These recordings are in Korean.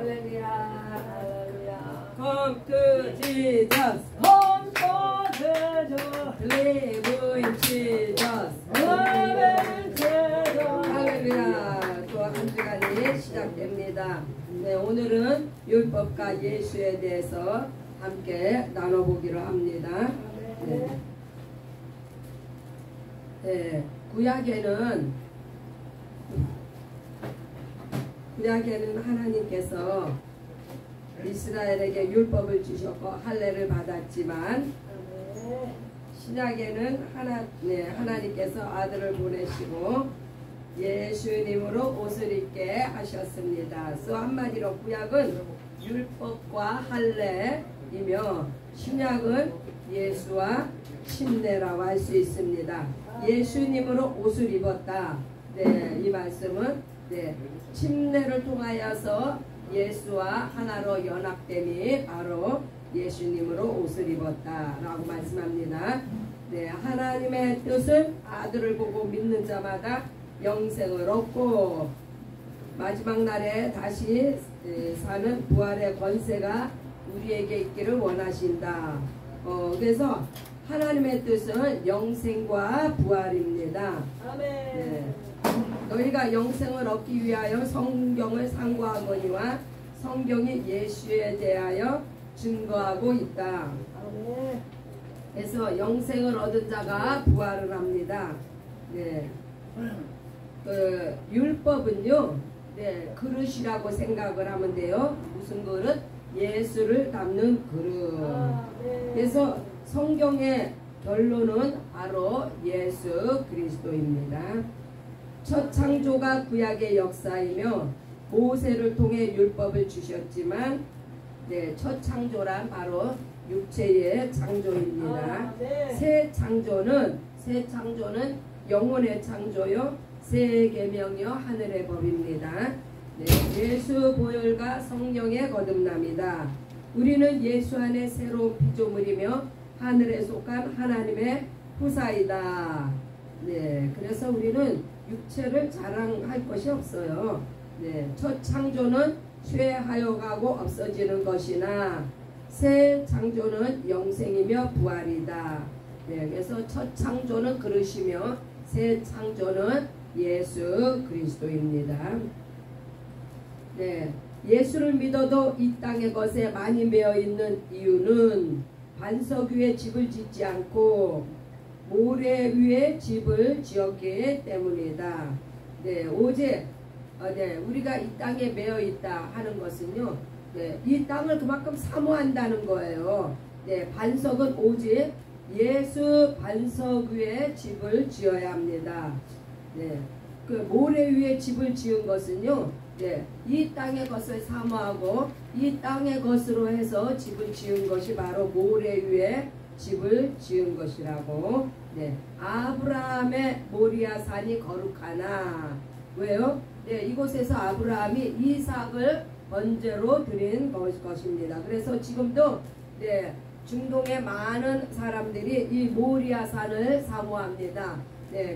할렐루야. 할렐루야. Come to Jesus. Come to Jesus. Believe in Jesus. Amen. Jesus. 할렐루야. 또 한 주간이 시작됩니다. 네, 오늘은 율법과 예수에 대해서 함께 나눠보기로 합니다. 네. 네, 구약에는 하나님께서 이스라엘에게 율법을 주셨고 할례를 받았지만 신약에는 하나님께서 아들을 보내시고 예수님으로 옷을 입게 하셨습니다. 그래서 한마디로 구약은 율법과 할례이며 신약은 예수와 침례라고 할 수 있습니다. 예수님으로 옷을 입었다. 네, 이 말씀은 침례를 통하여서 예수와 하나로 연합됨이 바로 예수님으로 옷을 입었다라고 말씀합니다. 네, 하나님의 뜻은 아들을 보고 믿는 자마다 영생을 얻고 마지막 날에 다시 사는 부활의 권세가 우리에게 있기를 원하신다. 그래서 하나님의 뜻은 영생과 부활입니다. 아멘. 네. 너희가 영생을 얻기 위하여 성경을 상고하거니와 성경이 예수에 대하여 증거하고 있다. 아멘. 그래서 영생을 얻은 자가 부활을 합니다. 네. 율법은요, 그릇이라고 생각을 하면 돼요. 무슨 그릇? 예수를 담는 그릇. 그래서 성경의 결론은 바로 예수 그리스도입니다. 첫 창조가 구약의 역사이며 모세를 통해 율법을 주셨지만 첫 창조란 바로 육체의 창조입니다. 새 창조는 영혼의 창조요, 새 계명이요 하늘의 법입니다. 예수 보혈과 성령의 거듭남이다. 우리는 예수 안에 새로운 피조물이며 하늘에 속한 하나님의 후사이다. 그래서 우리는 육체를 자랑할 것이 없어요. 첫 창조는 쇠하여 가고 없어지는 것이나 새 창조는 영생이며 부활이다. 그래서 첫 창조는 그릇이며 새 창조는 예수 그리스도입니다. 예수를 믿어도 이 땅의 것에 많이 매여 있는 이유는 반석 위에 집을 짓지 않고 모래 위에 집을 지었기 때문이다. 오직 우리가 이 땅에 매여 있다 하는 것은요, 이 땅을 그만큼 사모한다는 거예요. 반석은 오직 예수 반석 위에 집을 지어야 합니다. 그 모래 위에 집을 지은 것은요, 이 땅의 것을 사모하고 이 땅의 것으로 해서 집을 지은 것이 바로 모래 위에 집을 지은 것이라고. 아브라함의 모리아 산이 거룩하나. 왜요? 이곳에서 아브라함이 이삭을 번제로 드린 것입니다. 그래서 지금도 중동의 많은 사람들이 이 모리아 산을 사모합니다.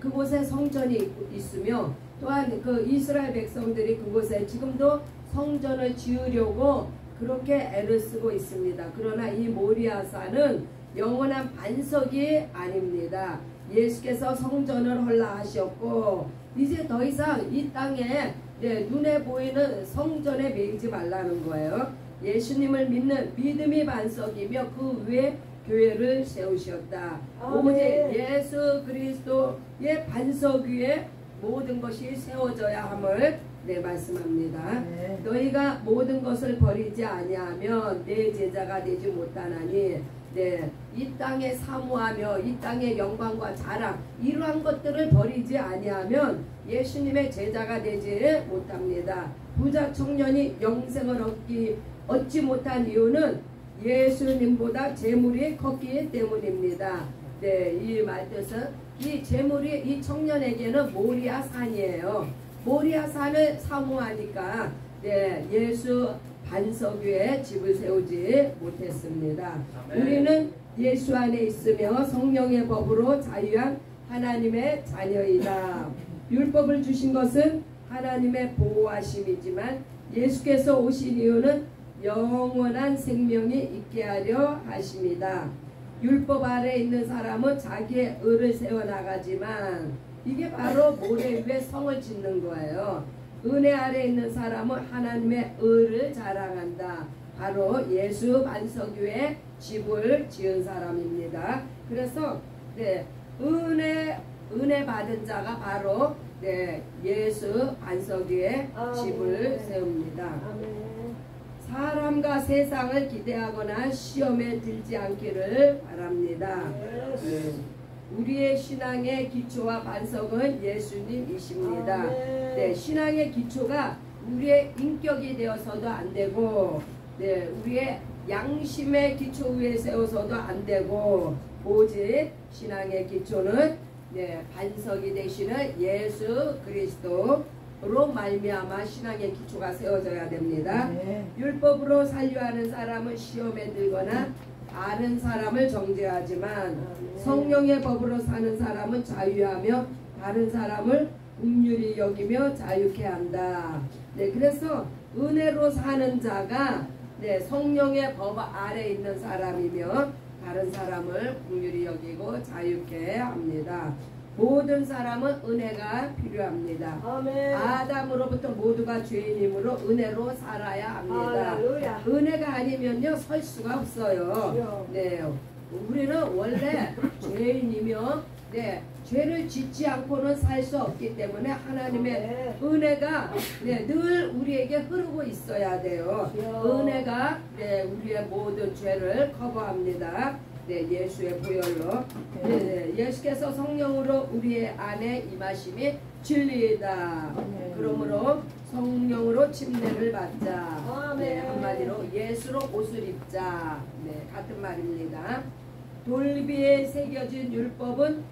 그곳에 성전이 있으며 또한 그 이스라엘 백성들이 그곳에 지금도 성전을 지으려고 그렇게 애를 쓰고 있습니다. 그러나 이 모리아 산은 영원한 반석이 아닙니다. 예수께서 성전을 헐라하셨고 이제 더 이상 이 땅에 눈에 보이는 성전에 매이지 말라는 거예요. 예수님을 믿는 믿음이 반석이며 그 위에 교회를 세우셨다. 오직 예수 그리스도의 반석 위에 모든 것이 세워져야 함을 말씀합니다. 너희가 모든 것을 버리지 아니하면 내 제자가 되지 못하나니. 이 땅에 사모하며 이 땅의 영광과 자랑 이러한 것들을 버리지 아니하면 예수님의 제자가 되지 못합니다. 부자 청년이 영생을 얻지 못한 이유는 예수님보다 재물이 컸기 때문입니다. 이 말뜻은 이 재물이 이 청년에게는 모리아 산이에요. 모리아 산을 사모하니까 예수 반석 위에 집을 세우지 못했습니다. 우리는 예수 안에 있으며 성령의 법으로 자유한 하나님의 자녀이다. 율법을 주신 것은 하나님의 보호하심이지만 예수께서 오신 이유는 영원한 생명이 있게 하려 하심이다. 율법 아래 있는 사람은 자기의 의를 세워나가지만 이게 바로 모래 위에 성을 짓는 거예요. 은혜 아래 있는 사람은 하나님의 의를 자랑한다. 바로 예수 반석 위에 집을 지은 사람입니다. 그래서 은혜 받은 자가 바로 예수 반석 위에 집을 세웁니다. 아멘. 사람과 세상을 기대하거나 시험에 들지 않기를 바랍니다. 우리의 신앙의 기초와 반석은 예수님이십니다. 신앙의 기초가 우리의 인격이 되어서도 안 되고, 우리의 양심의 기초 위에 세워서도 안 되고, 오직 신앙의 기초는 반석이 되시는 예수 그리스도로 말미암아 신앙의 기초가 세워져야 됩니다. 율법으로 살려하는 사람은 시험에 들거나 아는 사람을 정죄하지만 성령의 법으로 사는 사람은 자유하며 다른 사람을 긍휼히 여기며 자유케 한다. 그래서 은혜로 사는 자가 성령의 법 아래 있는 사람이며 다른 사람을 긍휼히 여기고 자유케 합니다. 모든 사람은 은혜가 필요합니다. 아멘. 아담으로부터 모두가 죄인이므로 은혜로 살아야 합니다. 할렐루야. 은혜가 아니면요 설 수가 없어요. 우리는 원래 죄인이며 죄를 짓지 않고는 살 수 없기 때문에 하나님의 은혜가 늘 우리에게 흐르고 있어야 돼요. 은혜가 우리의 모든 죄를 커버합니다. 예수의 보혈로 예수께서 성령으로 우리의 안에 임하심이 진리이다. 그러므로 성령으로 침례를 받자. 한마디로 예수로 옷을 입자. 같은 말입니다. 돌비에 새겨진 율법은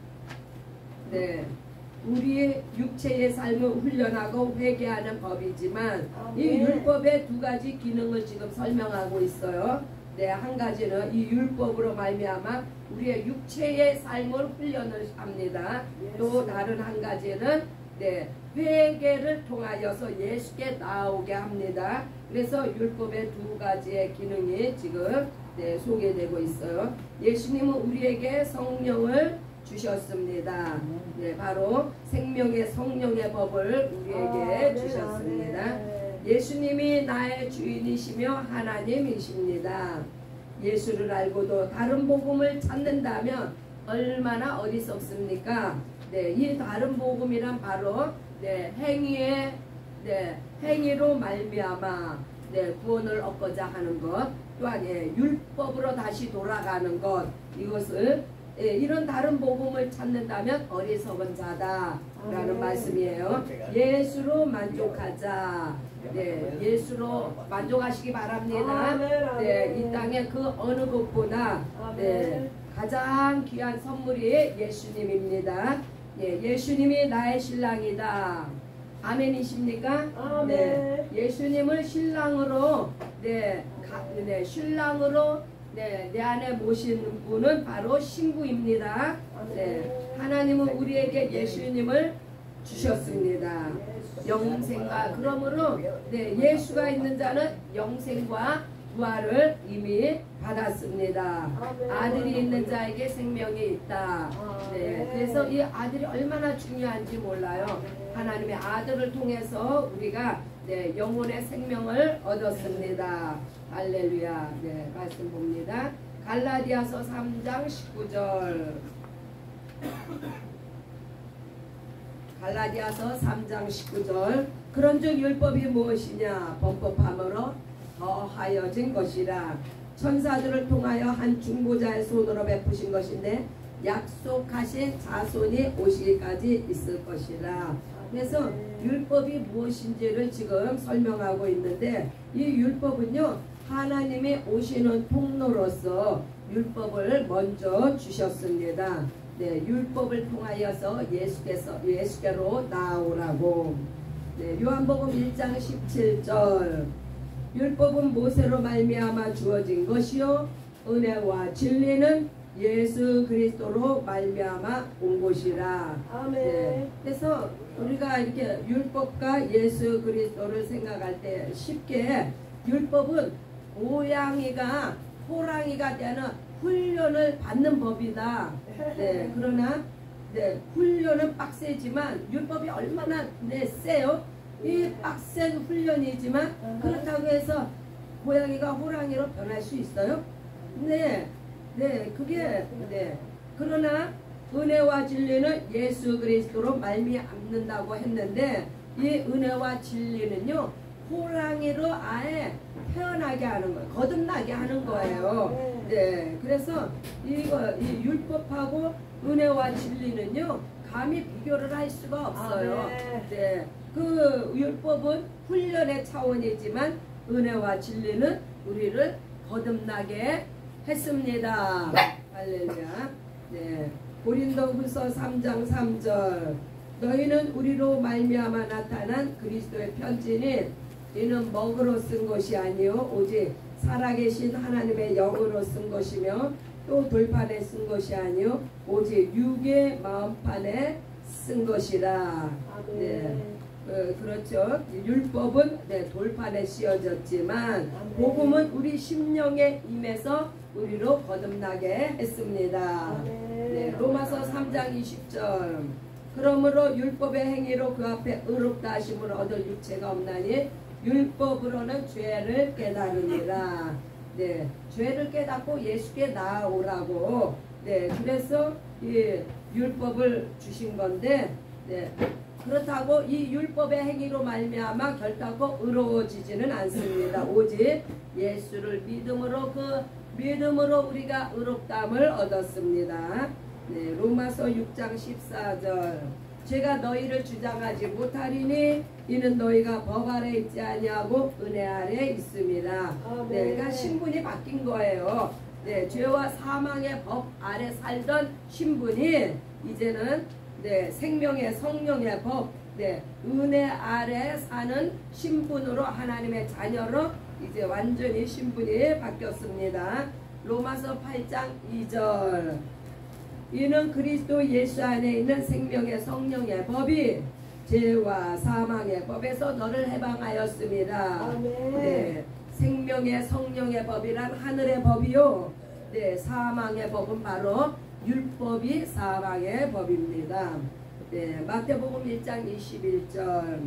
우리의 육체의 삶을 훈련하고 회개하는 법이지만 이 율법의 두 가지 기능을 지금 설명하고 있어요. 한 가지는 이 율법으로 말미암아 우리의 육체의 삶을 훈련을 합니다. 또 다른 한 가지는 회개를 통하여서 예수께 나오게 합니다. 그래서 율법의 두 가지의 기능이 지금 소개되고 있어요. 예수님은 우리에게 성령을 주셨습니다. 바로 생명의 성령의 법을 우리에게 주셨습니다. 예수님이 나의 주인이시며 하나님이십니다. 예수를 알고도 다른 복음을 찾는다면 얼마나 어리석습니까? 이 다른 복음이란 바로 행위로 말미암아 구원을 얻고자 하는 것, 또한 율법으로 다시 돌아가는 것, 이것을 이런 다른 복음을 찾는다면 어리석은 자다라는 말씀이에요. 예수로 만족하자. 예수로 만족하시기 바랍니다. 이 땅에 그 어느 것보다 가장 귀한 선물이 예수님입니다. 예수님이 나의 신랑이다. 아멘이십니까? 아멘. 예수님을 신랑으로 신랑으로 내 안에 모시는 분은 바로 신부입니다. 하나님은 우리에게 예수님을 주셨습니다. 영생과 그러므로 예수가 있는 자는 영생과 부활을 이미 받았습니다. 아들이 있는 자에게 생명이 있다. 그래서 이 아들이 얼마나 중요한지 몰라요. 하나님의 아들을 통해서 우리가 영혼의 생명을 얻었습니다. 할렐루야. 말씀 봅니다. 갈라디아서 3장 19절. 갈라디아서 3장 19절. 그런즉 율법이 무엇이냐? 범법함으로 더하여진 것이라. 천사들을 통하여 한 중보자의 손으로 베푸신 것인데 약속하신 자손이 오시기까지 있을 것이라. 그래서 율법이 무엇인지를 지금 설명하고 있는데 이 율법은요 하나님이 오시는 통로로서 율법을 먼저 주셨습니다. 율법을 통하여서 예수께로 나오라고. 요한복음 1장 17절. 율법은 모세로 말미암아 주어진 것이요 은혜와 진리는 예수 그리스도로 말미암아 온 것이라. 아멘. 네. 그래서 우리가 이렇게 율법과 예수 그리스도를 생각할 때 쉽게 율법은 고양이가 호랑이가 되는 훈련을 받는 법이다. 네. 그러나 네, 훈련은 빡세지만 율법이 얼마나 세요? 이 빡센 훈련이지만 그렇다고 해서 고양이가 호랑이로 변할 수 있어요? 네, 네, 그게 그러나 은혜와 진리는 예수 그리스도로 말미암는다고 했는데 이 은혜와 진리는요 호랑이로 아예 태어나게 하는 거예요. 거듭나게 하는 거예요. 네, 그래서 이 율법하고 은혜와 진리는요 감히 비교를 할 수가 없어요. 네, 그 율법은 훈련의 차원이지만 은혜와 진리는 우리를 거듭나게 했습니다. 할렐루야. 네, 고린도후서 3장 3절 너희는 우리로 말미암아 나타난 그리스도의 편지니 이는 먹으로 쓴 것이 아니요 오직 살아계신 하나님의 영으로 쓴 것이며 또 돌판에 쓴 것이 아니요 오직 육의 마음판에 쓴 것이라. 네, 그렇죠. 율법은 돌판에 씌어졌지만 복음은 우리 심령에 임해서 우리로 거듭나게 했습니다. 네, 로마서 3장 20절 그러므로 율법의 행위로 그 앞에 의롭다 하심을 얻을 육체가 없나니 율법으로는 죄를 깨달으니라. 네, 죄를 깨닫고 예수께 나아오라고. 네, 그래서 이 율법을 주신 건데, 네, 그렇다고 이 율법의 행위로 말미암아 결단코 의로워지지는 않습니다. 오직 예수를 믿음으로 그 믿음으로 우리가 의롭다함을 얻었습니다. 네, 로마서 6장 14절 제가 너희를 주장하지 못하리니 이는 너희가 법 아래 있지 아니하고 은혜 아래 있음이라. 네, 그러니까 신분이 바뀐 거예요. 네, 죄와 사망의 법 아래 살던 신분이 이제는 생명의 성령의 법, 은혜 아래 사는 신분으로 하나님의 자녀로 이제 완전히 신분이 바뀌었습니다. 로마서 8장 2절 이는 그리스도 예수 안에 있는 생명의 성령의 법이 죄와 사망의 법에서 너를 해방하였습니다. 네, 생명의 성령의 법이란 하늘의 법이요. 네, 사망의 법은 바로 율법이 사망의 법입니다. 네, 마태복음 1장 21절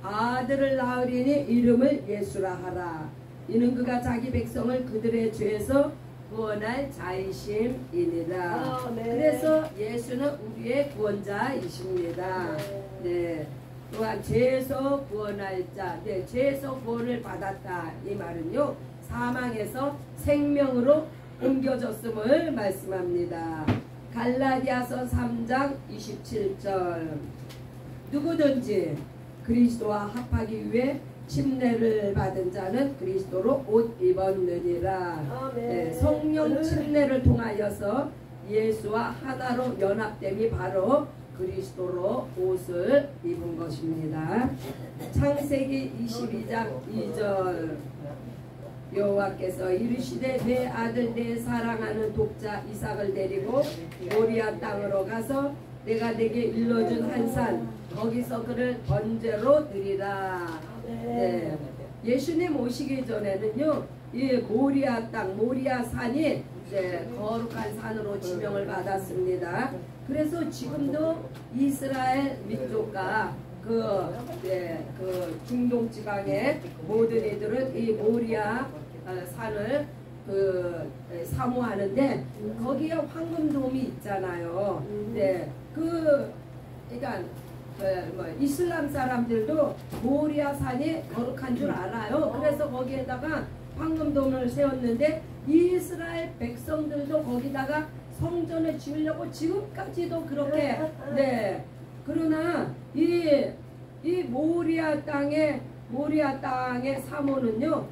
아들을 낳으리니 이름을 예수라 하라. 이는 그가 자기 백성을 그들의 죄에서 구원할 자이심이니라. 그래서 예수는 우리의 구원자이십니다. 네, 또한 죄에서 구원할 자, 죄에서 구원을 받았다. 이 말은요 사망에서 생명으로 옮겨졌음을 말씀합니다. 갈라디아서 3장 27절 누구든지 그리스도와 합하기 위해 침례를 받은 자는 그리스도로 옷 입었느니라. 네, 성령 침례를 통하여서 예수와 하나로 연합됨이 바로 그리스도로 옷을 입은 것입니다. 창세기 22장 2절 여호와께서 이르시되 내 아들 내 사랑하는 독자 이삭을 데리고 모리아 땅으로 가서 내가 내게 일러준 한 산 거기서 그를 번제로 드리라. 네, 예수님 오시기 전에는요 이 모리아 땅 모리아 산이 거룩한 산으로 지명을 받았습니다. 그래서 지금도 이스라엘 민족과 그 중동 지방의 모든 이들은 이 모리아 산을 사모하는데 거기에 황금돔이 있잖아요. 네, 그러니까 이슬람 사람들도 모리아 산이 거룩한 줄 알아요. 그래서 거기에다가 황금돔을 세웠는데 이스라엘 백성들도 거기다가 성전을 지으려고 지금까지도 그렇게 그러나 이 모리아 땅의 사모는요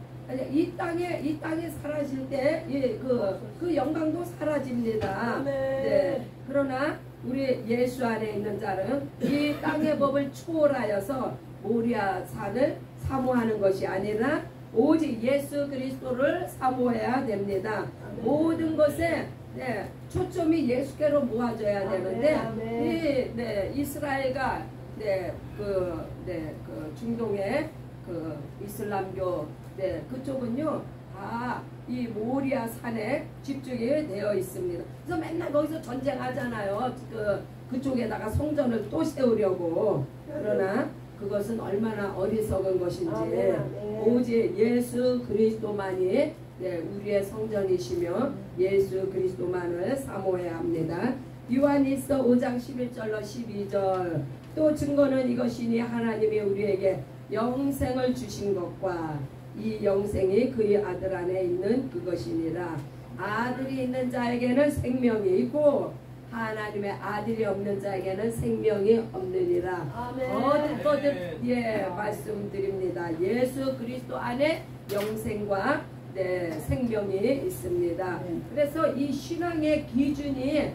이 땅에 사라질 때 그 영광도 사라집니다. 네, 그러나 우리 예수 안에 있는 자는 이 땅의 법을 초월하여서 모리아 산을 사모하는 것이 아니라 오직 예수 그리스도를 사모해야 됩니다. 모든 것에 네, 초점이 예수께로 모아져야 되는데 아멘. 이스라엘과 그 중동의 그 이슬람교 그쪽은요 다 이 모리아 산에 집중이 되어 있습니다. 그래서 맨날 거기서 전쟁하잖아요. 그쪽에다가 성전을 또 세우려고. 그러나 그것은 얼마나 어리석은 것인지 오직 예수 그리스도만이 우리의 성전이시며 예수 그리스도만을 사모해야 합니다. 요한일서 5장 11절로 12절 또 증거는 이것이니 하나님이 우리에게 영생을 주신 것과 이 영생이 그의 아들 안에 있는 그것이니라. 아들이 있는 자에게는 생명이 있고 하나님의 아들이 없는 자에게는 생명이 없느니라. 아멘. 거듭 말씀드립니다. 예수 그리스도 안에 영생과 생명이 있습니다. 그래서 이 신앙의 기준이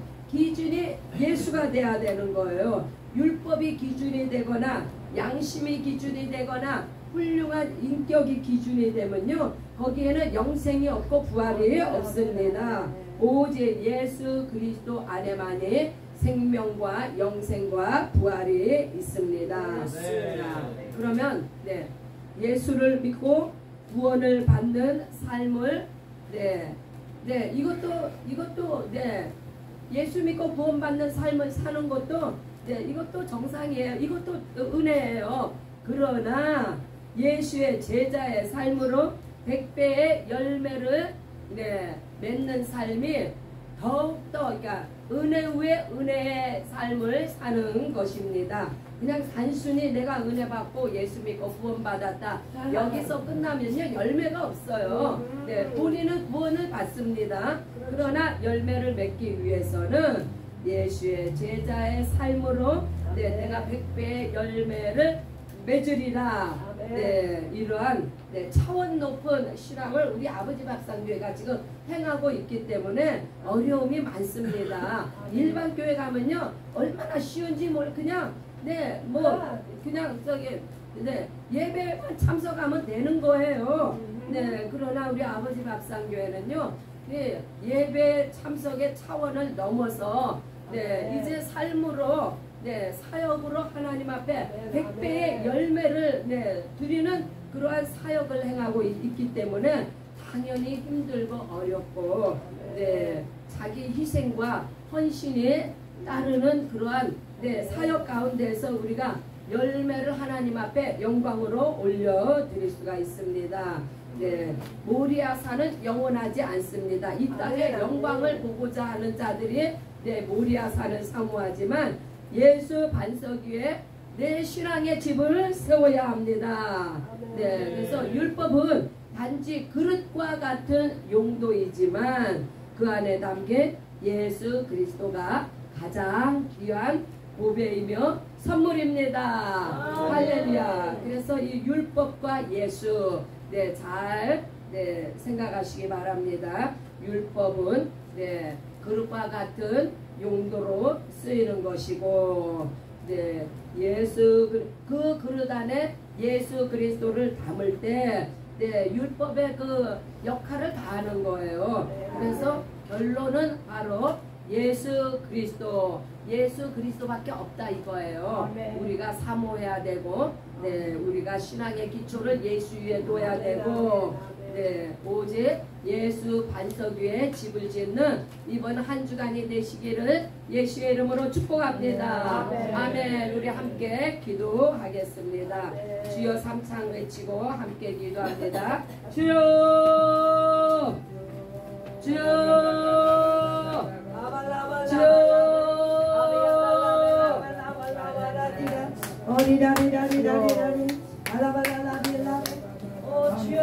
예수가 돼야 되는 거예요. 율법이 기준이 되거나 양심이 기준이 되거나 훌륭한 인격이 기준이 되면요 거기에는 영생이 없고 부활이 없습니다. 오직 예수 그리스도 안에만이 생명과 영생과 부활이 있습니다. 자, 그러면 예수를 믿고 구원을 받는 삶을 이것도 예수 믿고 구원받는 삶을 사는 것도 이것도 정상이에요. 이것도 은혜예요. 그러나 예수의 제자의 삶으로 100배의 열매를 맺는 삶이 더욱더 그러니까 은혜 위에 은혜의 삶을 사는 것입니다. 그냥 단순히 내가 은혜 받고 예수 믿고 구원받았다 여기서 끝나면요 열매가 없어요. 본인은 구원을 받습니다. 그러나 열매를 맺기 위해서는 예수의 제자의 삶으로 내가 100배의 열매를 맺으리라. 이러한 차원 높은 실험을 우리 아버지 밥상교회가 지금 행하고 있기 때문에 어려움이 많습니다. 일반 교회 가면요 얼마나 쉬운지 그냥 예배만 참석하면 되는 거예요. 그러나 우리 아버지 밥상교회는요 예배 참석의 차원을 넘어서 이제 삶으로 사역으로 하나님 앞에 100배의 열매를 드리는 그러한 사역을 행하고 있기 때문에 당연히 힘들고 어렵고 자기 희생과 헌신이 따르는 그러한 사역 가운데서 우리가 열매를 하나님 앞에 영광으로 올려드릴 수가 있습니다. 모리아산은 영원하지 않습니다. 이 땅의 영광을 보고자 하는 자들이 모리아산을 사모하지만 예수 반석 위에 내 신앙의 집을 세워야 합니다. 그래서 율법은 단지 그릇과 같은 용도이지만 그 안에 담긴 예수 그리스도가 가장 귀한 보배이며 선물입니다. 할렐루야. 그래서 이 율법과 예수 잘 생각하시기 바랍니다. 율법은 그릇과 같은 용도로 쓰이는 것이고 그 그릇 안에 예수 그리스도를 담을 때 율법의 그 역할을 다하는 거예요. 그래서 결론은 바로 예수 그리스도밖에 없다 이거예요. 우리가 사모해야 되고 우리가 신앙의 기초를 예수 위에 둬야 되고 오직 예수 반석 위에 집을 짓는 이번 한 주간이 되시기를 예수의 이름으로 축복합니다. 아멘. 우리 함께 기도하겠습니다. 주여 삼창 외치고 함께 기도합니다. 주여 주여 주여 어리라리라리라리라리 알라발라라리라 주여